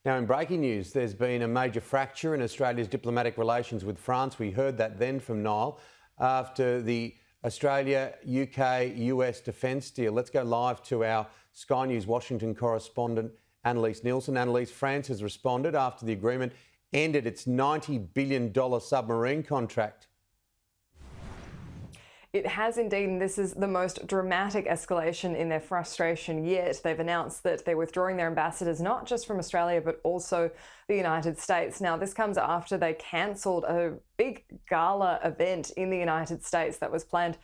Now, in breaking news, there's been a major fracture in Australia's diplomatic relations with France. We heard that then from Niall after the Australia, UK, US defence deal. Let's go live to our Sky News Washington correspondent, Annalise Nielsen. Annalise, France has responded after the agreement ended its $90 billion submarine contract. It has indeed, and this is the most dramatic escalation in their frustration yet. They've announced that they're withdrawing their ambassadors, not just from Australia, but also the United States. Now, this comes after they cancelled a big gala event in the United States that was planned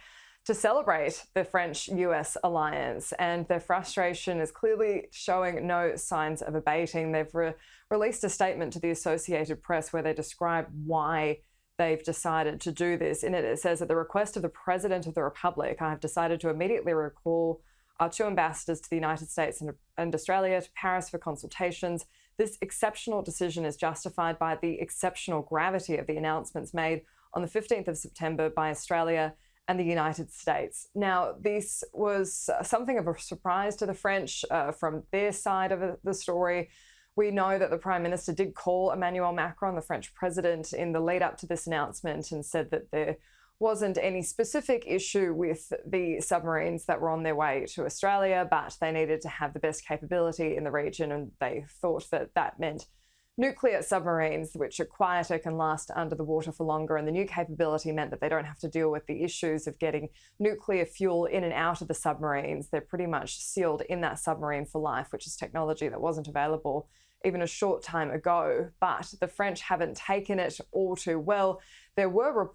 to celebrate the French-US alliance, and their frustration is clearly showing no signs of abating. They've released a statement to the Associated Press where they describe why they've decided to do this. In it, it says, at the request of the President of the Republic, I have decided to immediately recall our two ambassadors to the United States and Australia to Paris for consultations. This exceptional decision is justified by the exceptional gravity of the announcements made on the 15th of September by Australia and the United States. Now, this was something of a surprise to the French from their side of the story. We know that the Prime Minister did call Emmanuel Macron, the French president, in the lead up to this announcement and said that there wasn't any specific issue with the submarines that were on their way to Australia, but they needed to have the best capability in the region, and they thought that that meant nuclear submarines, which are quieter, can last under the water for longer, and the new capability meant that they don't have to deal with the issues of getting nuclear fuel in and out of the submarines. They're pretty much sealed in that submarine for life, which is technology that wasn't available even a short time ago. But the French haven't taken it all too well. There were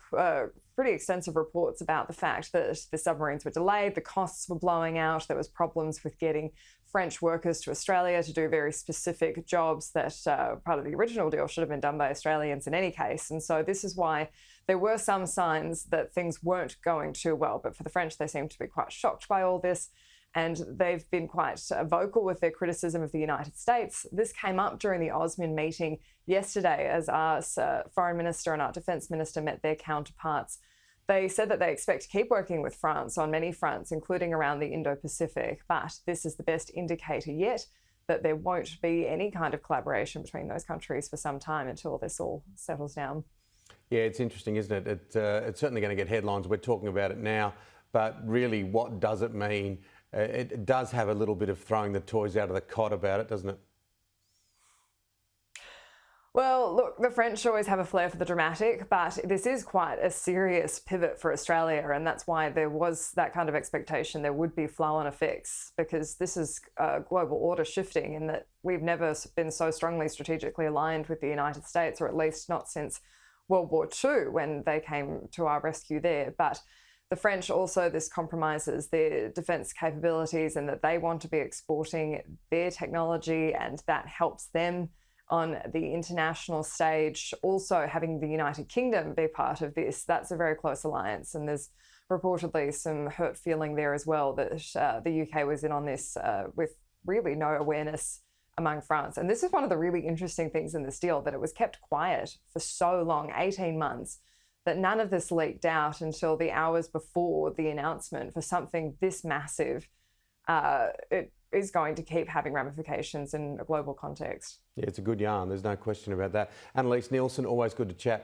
pretty extensive reports about the fact that the submarines were delayed, the costs were blowing out, there was problems with getting French workers to Australia to do very specific jobs that part of the original deal should have been done by Australians in any case. And so this is why there were some signs that things weren't going too well. But for the French, they seem to be quite shocked by all this, and they've been quite vocal with their criticism of the United States. This came up during the Osman meeting yesterday as our foreign minister and our defence minister met their counterparts. They said that they expect to keep working with France on many fronts, including around the Indo-Pacific, but this is the best indicator yet that there won't be any kind of collaboration between those countries for some time until this all settles down. Yeah, it's interesting, isn't it? It's certainly going to get headlines. We're talking about it now, but really, what does it mean? It does have a little bit of throwing the toys out of the cot about it, doesn't it? Well, look, the French always have a flair for the dramatic, but this is quite a serious pivot for Australia, and that's why there was that kind of expectation there would be flow-on effects, because this is global order shifting in that we've never been so strongly strategically aligned with the United States, or at least not since World War II when they came to our rescue there. But the French also, this compromises their defence capabilities and that they want to be exporting their technology, and that helps them on the international stage. Also, having the United Kingdom be part of this, that's a very close alliance, and there's reportedly some hurt feeling there as well that the UK was in on this with really no awareness among France. And this is one of the really interesting things in this deal, that it was kept quiet for so long, 18 months, that none of this leaked out until the hours before the announcement for something this massive. It is going to keep having ramifications in a global context. Yeah, it's a good yarn. There's no question about that. Annalise Nielsen, always good to chat.